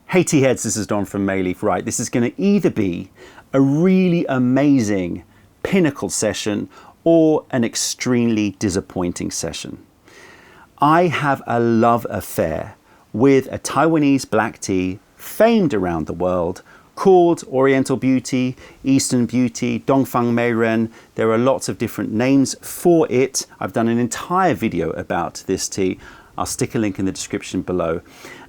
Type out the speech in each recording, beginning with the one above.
Hey tea heads, this is Don from Mayleaf. Right, this is going to either be a really amazing pinnacle session or an extremely disappointing session. I have a love affair with a Taiwanese black tea famed around the world called Oriental Beauty, Eastern Beauty, Dongfang Meiren. There are lots of different names for it. I've done an entire video about this tea. I'll stick a link in the description below.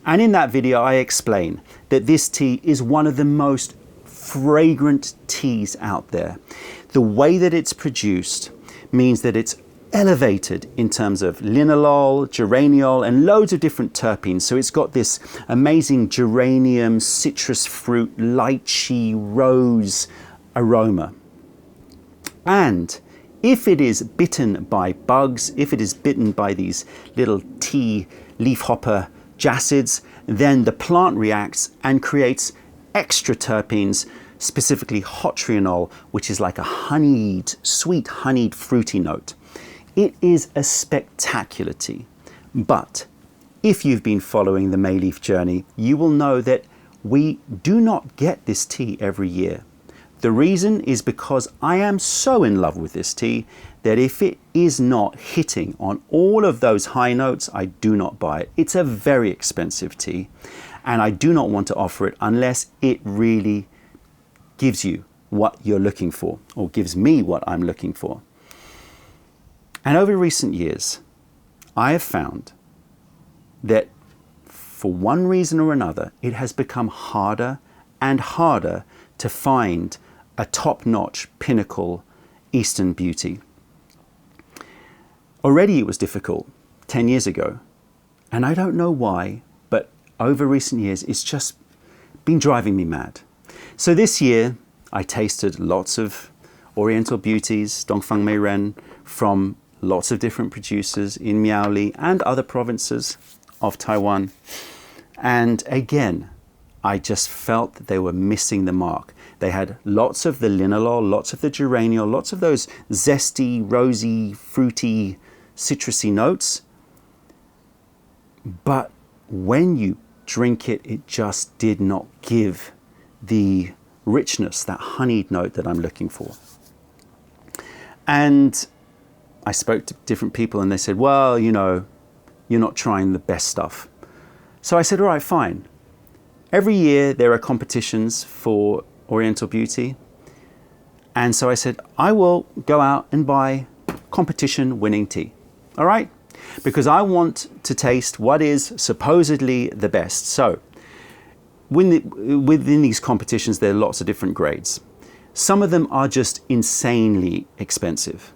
And in that video, I explain that this tea is one of the most fragrant teas out there. The way that it's produced means that it's elevated in terms of linalool, geraniol, and loads of different terpenes. So it's got this amazing geranium, citrus fruit, lychee, rose aroma. And if it is bitten by bugs, if it is bitten by these little tea leafhopper jacids, then the plant reacts and creates extra terpenes, specifically hot trianol, which is like a honeyed, sweet honeyed fruity note. It is a spectacular tea, but if you've been following the Mayleaf journey, you will know that we do not get this tea every year. The reason is because I am so in love with this tea that if it is not hitting on all of those high notes, I do not buy it. It's a very expensive tea, and I do not want to offer it unless it really gives you what you're looking for, or gives me what I'm looking for. And over recent years, I have found that for one reason or another, it has become harder and harder to find a top-notch pinnacle Eastern Beauty. Already it was difficult 10 years ago, and I don't know why, but over recent years it's just been driving me mad. So this year I tasted lots of Oriental Beauties, Dongfang Meiren, from lots of different producers in Miaoli and other provinces of Taiwan. And again, I just felt that they were missing the mark. They had lots of the linalool, lots of the geraniol, lots of those zesty, rosy, fruity, citrusy notes. But when you drink it, it just did not give the richness, that honeyed note that I'm looking for. And I spoke to different people and they said, well, you know, you're not trying the best stuff. So I said, all right, fine. Every year there are competitions for Oriental Beauty. And so I said, I will go out and buy competition winning tea. All right? Because I want to taste what is supposedly the best. So within these competitions, there are lots of different grades. Some of them are just insanely expensive.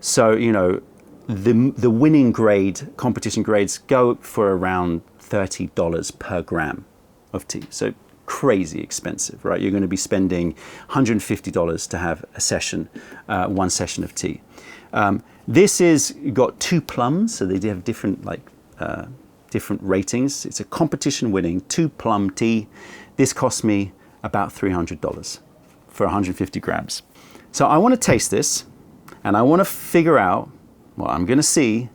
So, you know, the winning grade, competition grades go for around $30 per gram of tea. So crazy expensive, right? You're going to be spending $150 to have a session, one session of tea. This is got 2 plums, so they have different different ratings. It's a competition winning 2 plum tea. This cost me about $300 for 150 grams. So I want to taste this and I want to figure out, well, I'm going to see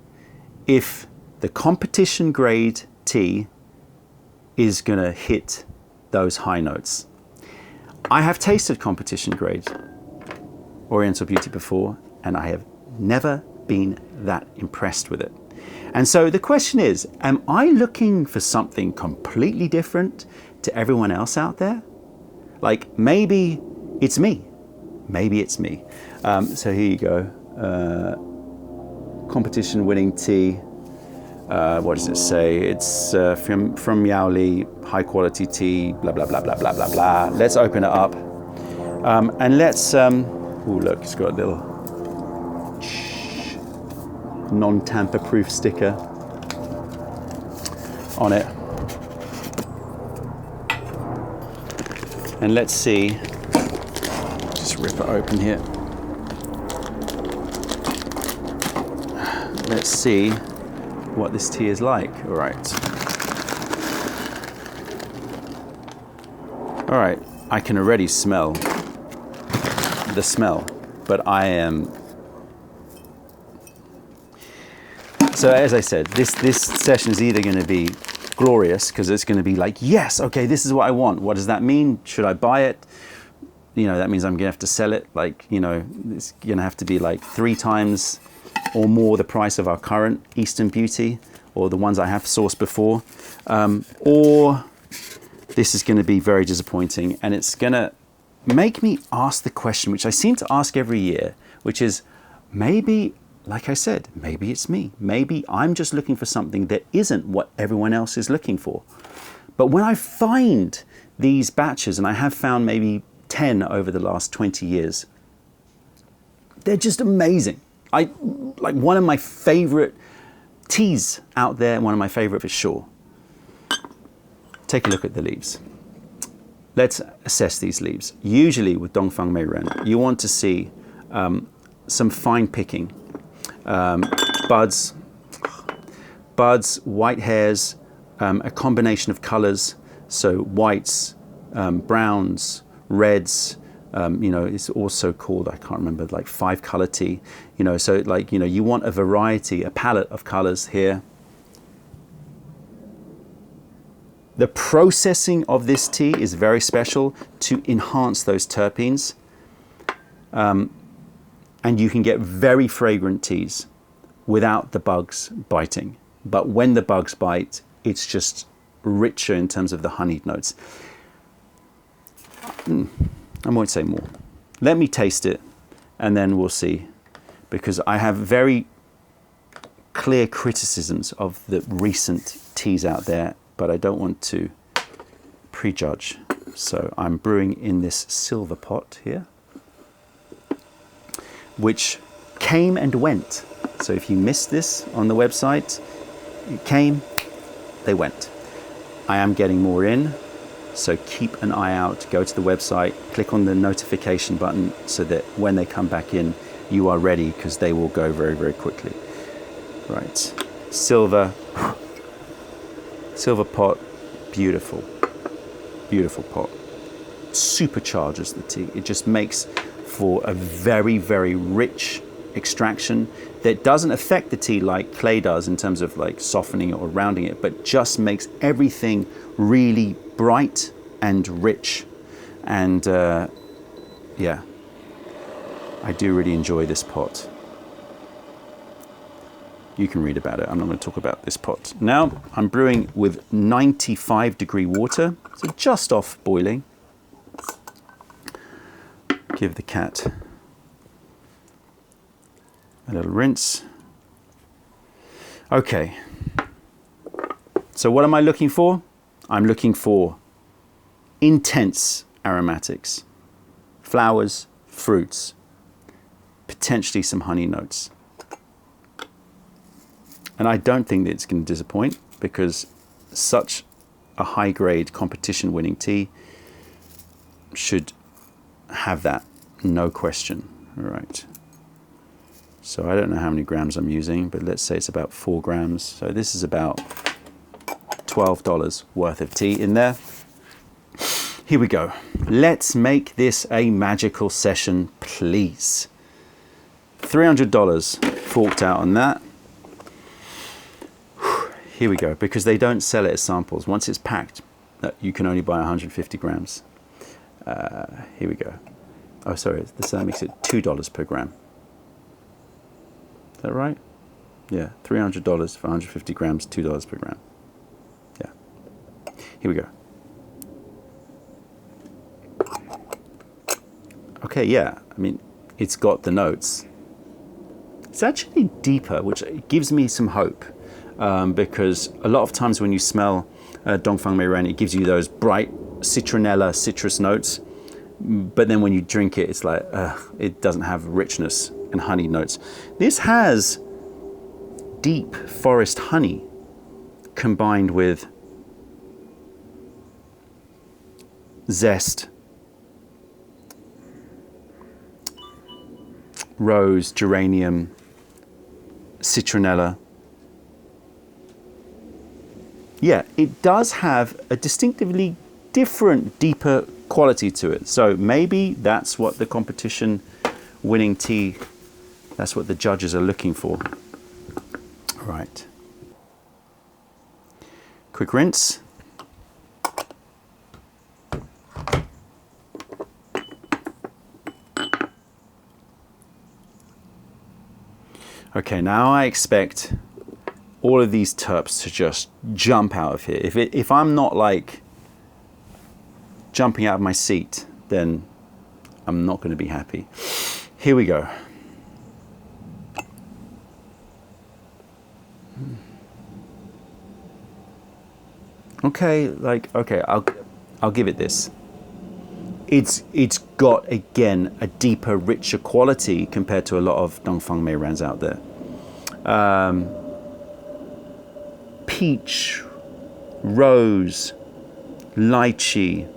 if the competition grade tea is going to hit those high notes. I have tasted competition grade Oriental Beauty before, and I have never been that impressed with it. And so the question is, am I looking for something completely different to everyone else out there? Like maybe it's me. Maybe it's me. So here you go. Competition winning tea. What does it say? It's from Miaoli, high quality tea, blah, blah, blah, blah, blah, blah, blah. Let's open it up. And let's, oh look, it's got a little non-tamper proof sticker on it. And let's see, just rip it open here. Let's see what this tea is like. All right, I can already smell the smell, but I am, so as I said, this session is either going to be glorious because it's going to be like, yes, okay, this is what I want. What does that mean? Should I buy it? You know, that means I'm going to have to sell it. Like, you know, it's going to have to be like 3 times or more the price of our current Eastern Beauty or the ones I have sourced before. Or this is going to be very disappointing, and it's going to make me ask the question, which I seem to ask every year, which is maybe, like I said, maybe it's me. Maybe I'm just looking for something that isn't what everyone else is looking for. But when I find these batches, and I have found maybe 10 over the last 20 years, they're just amazing. Like one of my favorite teas out there, one of my favorite for sure. Take a look at the leaves. Let's assess these leaves. Usually with Dongfang Meiren, you want to see some fine picking. Buds, white hairs, a combination of colors, so whites, browns, reds, you know, it's also called, I can't remember, like 5-color tea, you know, so like, you know, you want a variety, a palette of colors here. The processing of this tea is very special to enhance those terpenes. And you can get very fragrant teas without the bugs biting. But when the bugs bite, it's just richer in terms of the honeyed notes. I won't say more. Let me taste it and then we'll see. Because I have very clear criticisms of the recent teas out there, but I don't want to prejudge. So I'm brewing in this silver pot here, which came and went. So if you missed this on the website, it came, they went. I am getting more in, so keep an eye out. Go to the website, click on the notification button so that when they come back in, you are ready, because they will go very, very quickly. Right, silver pot, beautiful, beautiful pot. Supercharges the tea. It just makes for a very, very rich extraction that doesn't affect the tea like clay does in terms of like softening it or rounding it, but just makes everything really bright and rich. And yeah, I do really enjoy this pot. You can read about it. I'm not going to talk about this pot. Now I'm brewing with 95-degree water, so just off boiling. Give the cat a little rinse. Okay. So what am I looking for? I'm looking for intense aromatics, flowers, fruits, potentially some honey notes. And I don't think that it's going to disappoint, because such a high-grade competition-winning tea should have that, no question. All right. So I don't know how many grams I'm using, but let's say it's about 4 grams. So this is about $12 worth of tea in there. Here we go. Let's make this a magical session, please. $300 forked out on that. Here we go, because they don't sell it as samples. Once it's packed, you can only buy 150 grams. Here we go. Oh, sorry, this makes it $2 per gram. Is that right? Yeah, $300 for 150 grams, $2 per gram. Yeah. Here we go. Okay, yeah, I mean, it's got the notes. It's actually deeper, which gives me some hope. Because a lot of times when you smell Dongfang Meiren, it gives you those bright citronella, citrus notes. But then when you drink it, it's like, it doesn't have richness and honey notes. This has deep forest honey combined with zest, rose, geranium, citronella. Yeah, it does have a distinctively different, deeper quality to it. So maybe that's what the competition winning tea, that's what the judges are looking for. All right. Quick rinse. Okay, now I expect all of these terps to just jump out of here. If I'm not like jumping out of my seat, then I'm not going to be happy. Here we go. Okay, I'll give it this. It's got, again, a deeper, richer quality compared to a lot of Dongfang Meirans out there. Peach, rose, lychee,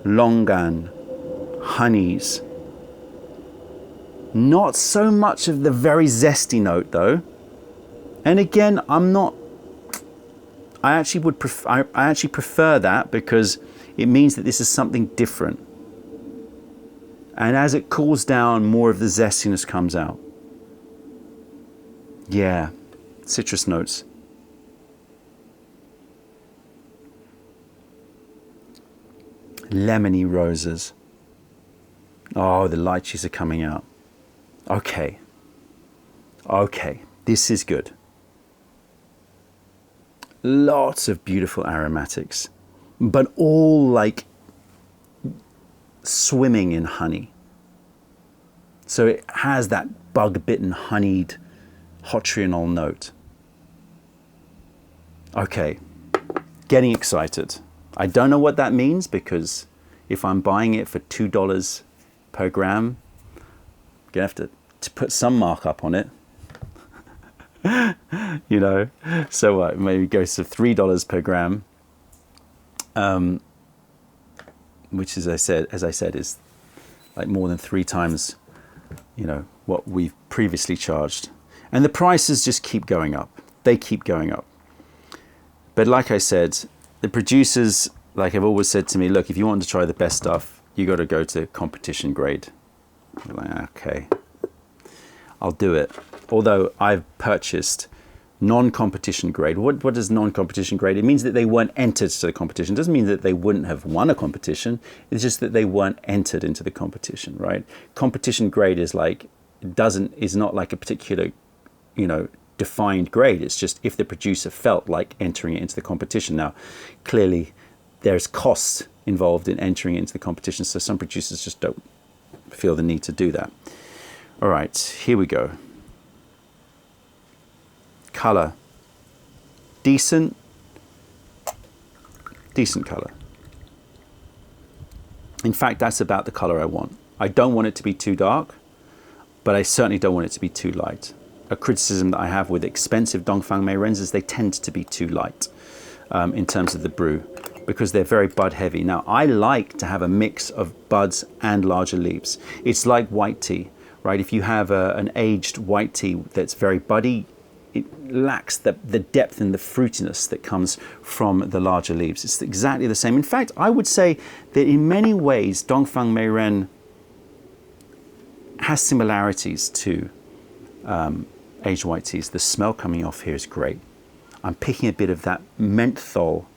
longan, honeys. Not so much of the very zesty note though. And again, I actually prefer that, because it means that this is something different. And as it cools down, more of the zestiness comes out. Yeah, citrus notes. Lemony roses. Oh, the lychees are coming out. Okay. Okay, this is good. Lots of beautiful aromatics, but all like swimming in honey. So it has that bug-bitten, honeyed, hot trianol note. Okay, getting excited. I don't know what that means, because if I'm buying it for $2 per gram, I'm gonna have to put some markup on it. You know, so maybe it goes to $3 per gram, which, as I said, is like more than 3 times, you know, what we've previously charged. And the prices just keep going up. They keep going up. But like I said, the producers, like I've always said to me, look, if you want to try the best stuff, you got to go to competition grade. I'm like, okay, I'll do it. Although I've purchased non-competition grade. What does non-competition grade? It means that they weren't entered to the competition. It doesn't mean that they wouldn't have won a competition. It's just that they weren't entered into the competition, right? Competition grade is like, is not like a particular, you know, defined grade. It's just if the producer felt like entering it into the competition. Now, clearly there's costs involved in entering it into the competition, so some producers just don't feel the need to do that. All right, here we go. Color, decent color. In fact, that's about the color I want. I don't want it to be too dark, but I certainly don't want it to be too light. A criticism that I have with expensive Dongfang Meirens is they tend to be too light in terms of the brew, because they're very bud heavy. Now, I like to have a mix of buds and larger leaves. It's like white tea, right? If you have an aged white tea that's very buddy, it lacks the depth and the fruitiness that comes from the larger leaves. It's exactly the same. In fact, I would say that in many ways, Dongfang Meiren has similarities to aged white teas. The smell coming off here is great. I'm picking a bit of that menthol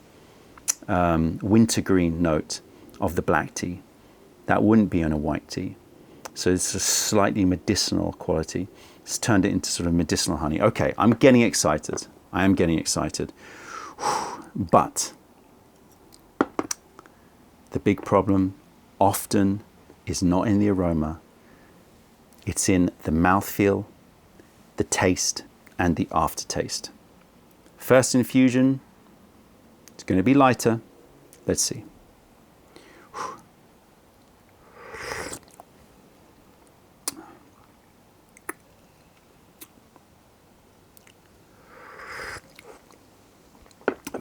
wintergreen note of the black tea. That wouldn't be on a white tea. So it's a slightly medicinal quality. It's turned it into sort of medicinal honey. Okay, I'm getting excited. I am getting excited. But the big problem often is not in the aroma. It's in the mouthfeel, the taste, and the aftertaste. First infusion, it's going to be lighter. Let's see.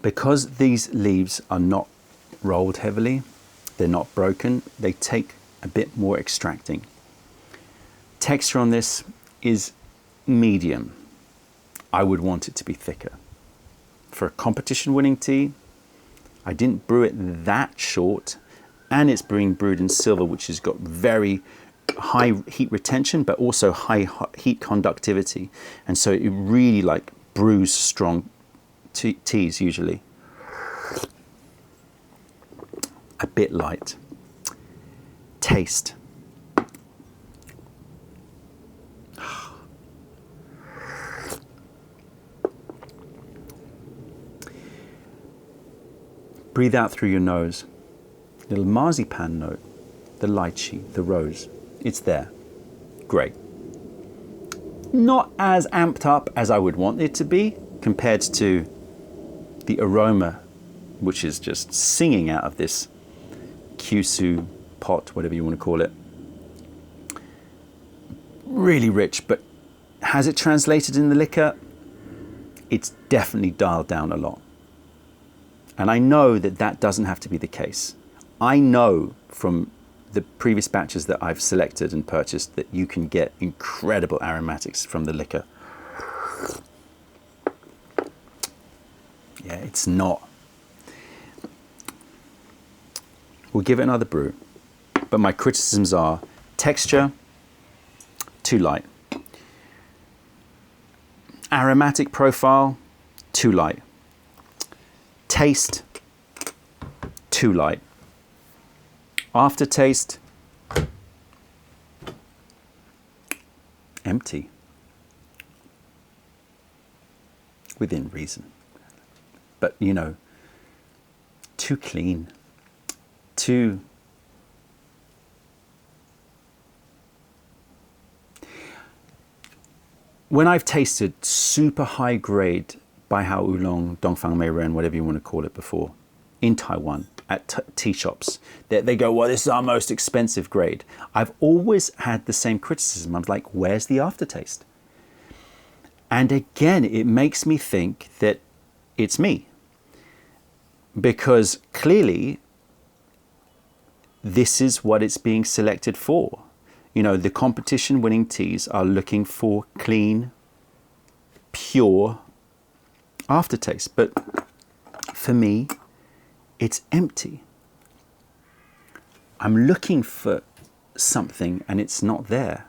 Because these leaves are not rolled heavily, they're not broken, they take a bit more extracting. Texture on this is medium. I would want it to be thicker. For a competition winning tea, I didn't brew it that short, and it's being brewed in silver, which has got very high heat retention, but also high heat conductivity. And so it really like brews strong teas usually. a bit light. Taste. Breathe out through your nose. Little marzipan note, the lychee, the rose. It's there. Great. Not as amped up as I would want it to be compared to the aroma, which is just singing out of this Kyushu pot, whatever you want to call it. Really rich, but has it translated in the liquor? It's definitely dialed down a lot. And I know that that doesn't have to be the case. I know from the previous batches that I've selected and purchased that you can get incredible aromatics from the liquor. Yeah, it's not. We'll give it another brew. But my criticisms are texture, too light. Aromatic profile, too light. Taste, too light. Aftertaste, empty. Within reason. But, you know, too clean. Too... When I've tasted super high grade Baihao Oolong, Dongfang Meiren, whatever you want to call it before, in Taiwan, at tea shops, they go, well, this is our most expensive grade. I've always had the same criticism. I'm like, where's the aftertaste? And again, it makes me think that it's me. Because clearly, this is what it's being selected for. You know, the competition winning teas are looking for clean, pure aftertaste. But for me, it's empty. I'm looking for something and it's not there.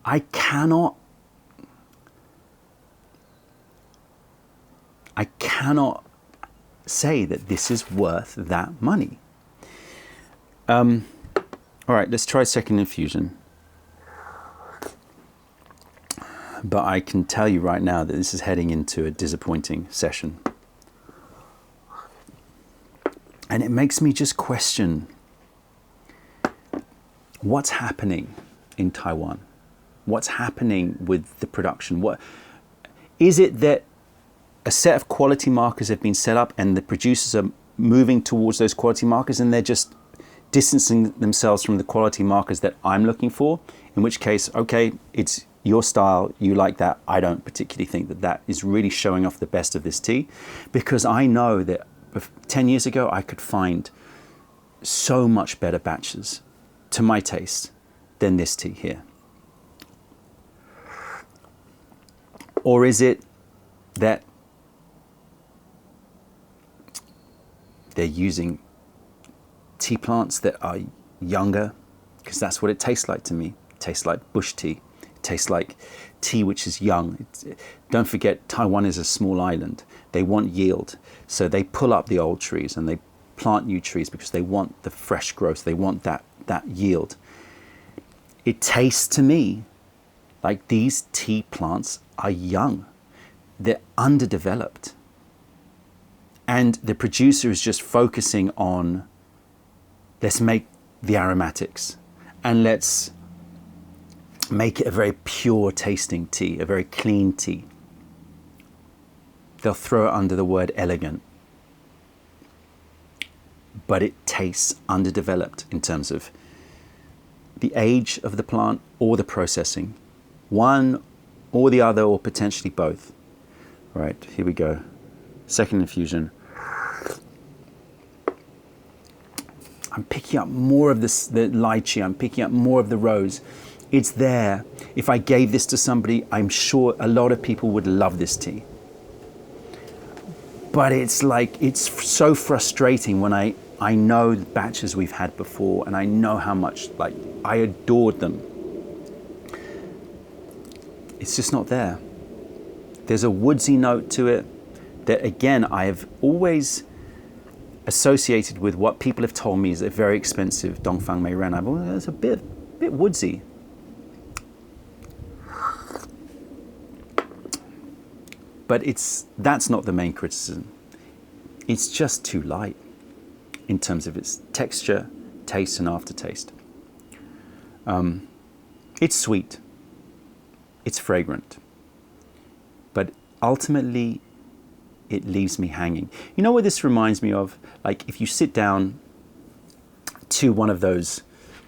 I cannot say that this is worth that money. All right, let's try second infusion. But I can tell you right now that this is heading into a disappointing session. And it makes me just question what's happening in Taiwan? What's happening with the production? What is it that a set of quality markers have been set up and the producers are moving towards those quality markers and they're just distancing themselves from the quality markers that I'm looking for? In which case, okay, it's your style, you like that. I don't particularly think that that is really showing off the best of this tea, because I know that 10 years ago I could find so much better batches to my taste than this tea here. Or is it that they're using tea plants that are younger? Because that's what it tastes like to me. It tastes like bush tea. It tastes like tea which is young. Don't forget, Taiwan is a small island. They want yield. So they pull up the old trees and they plant new trees because they want the fresh growth. They want that yield. It tastes to me like these tea plants are young. They're underdeveloped. And the producer is just focusing on, let's make the aromatics and let's make it a very pure tasting tea, a very clean tea. They'll throw it under the word elegant. But it tastes underdeveloped in terms of the age of the plant or the processing. One or the other, or potentially both. All right, here we go. Second infusion. I'm picking up more of this, the lychee. I'm picking up more of the rose. It's there. If I gave this to somebody, I'm sure a lot of people would love this tea. But it's like, it's so frustrating when I know the batches we've had before and I know how much, like, I adored them. It's just not there. There's a woodsy note to it that, again, I have always associated with what people have told me is a very expensive Dongfang Mei Ren. It's a bit woodsy. But that's not the main criticism. It's just too light in terms of its texture, taste, and aftertaste. It's sweet. It's fragrant. But ultimately, it leaves me hanging. You know what this reminds me of? Like if you sit down to one of those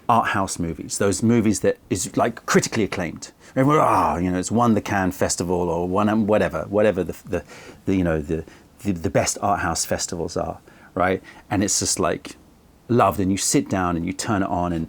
art house movies, those movies that is like critically acclaimed. It's won the Cannes Festival or won whatever the best art house festivals are, right? And it's just like loved, and you sit down and you turn it on, and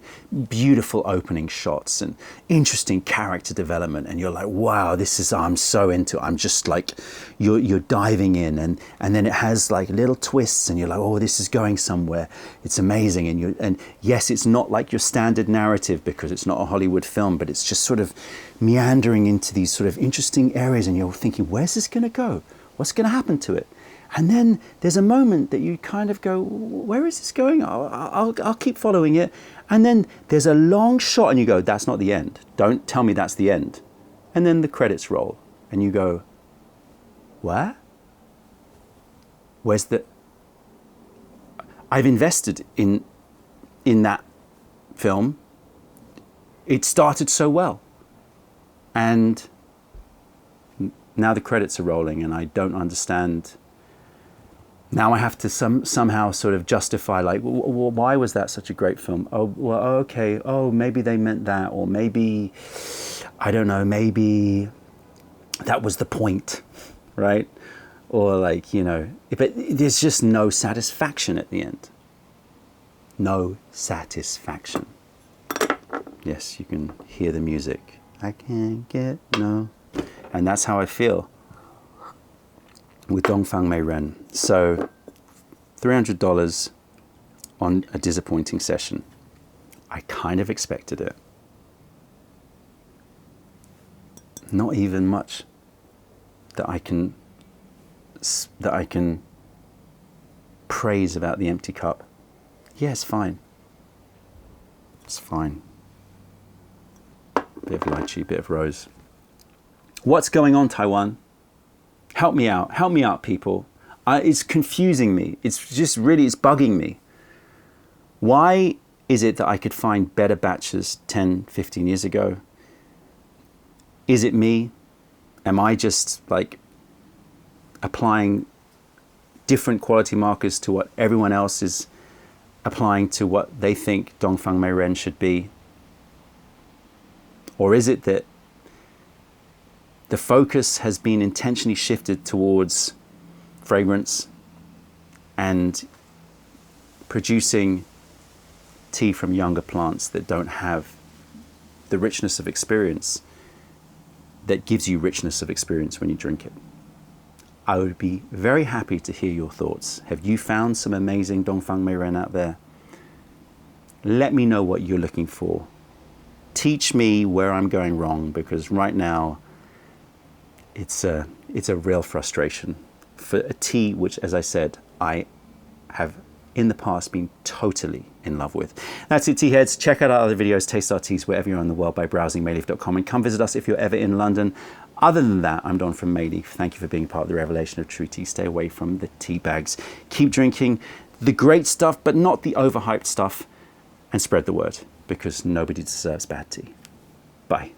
beautiful opening shots and interesting character development, and you're like, wow, I'm so into it. I'm just like, you're diving in, and then it has like little twists, and you're like, oh, this is going somewhere. It's amazing. And yes, it's not like your standard narrative because it's not a Hollywood film, but it's just sort of meandering into these sort of interesting areas, and you're thinking, where's this going to go? What's going to happen to it? And then there's a moment that you kind of go, where is this going? I'll keep following it. And then there's a long shot and you go, that's not the end. Don't tell me that's the end. And then the credits roll and you go, where? Where's the... I've invested in that film. It started so well. And now the credits are rolling and I don't understand. Now I have to somehow sort of justify, like, well, why was that such a great film? Oh, well, okay. Oh, maybe they meant that, or maybe, I don't know, maybe that was the point, right? Or like, but there's just no satisfaction at the end. No satisfaction. Yes, you can hear the music. I can't get no. And that's how I feel with Dongfang Mei Ren. So $300 on a disappointing session. I kind of expected it. Not even much that I can praise about the empty cup. Yeah, it's fine. It's fine. Bit of lychee, bit of rose. What's going on, Taiwan? Help me out, people. It's confusing me. It's just really, it's bugging me. Why is it that I could find better batches 10, 15 years ago? Is it me? Am I just like applying different quality markers to what everyone else is applying to what they think Dongfang Mei Ren should be? Or is it that the focus has been intentionally shifted towards fragrance and producing tea from younger plants that don't have the richness of experience that gives you richness of experience when you drink it? I would be very happy to hear your thoughts. Have you found some amazing Dongfang Mei Ren out there? Let me know what you're looking for. Teach me where I'm going wrong, because right now it's a real frustration for a tea which, as I said, I have in the past been totally in love with. That's it, tea heads. Check out our other videos, taste our teas wherever you're in the world by browsing mayleaf.com, and come visit us if you're ever in London. Other than that, I'm Don from Mayleaf. Thank you for being part of the revelation of true tea. Stay away from the tea bags. Keep drinking the great stuff, but not the overhyped stuff, and spread the word, because nobody deserves bad tea. Bye.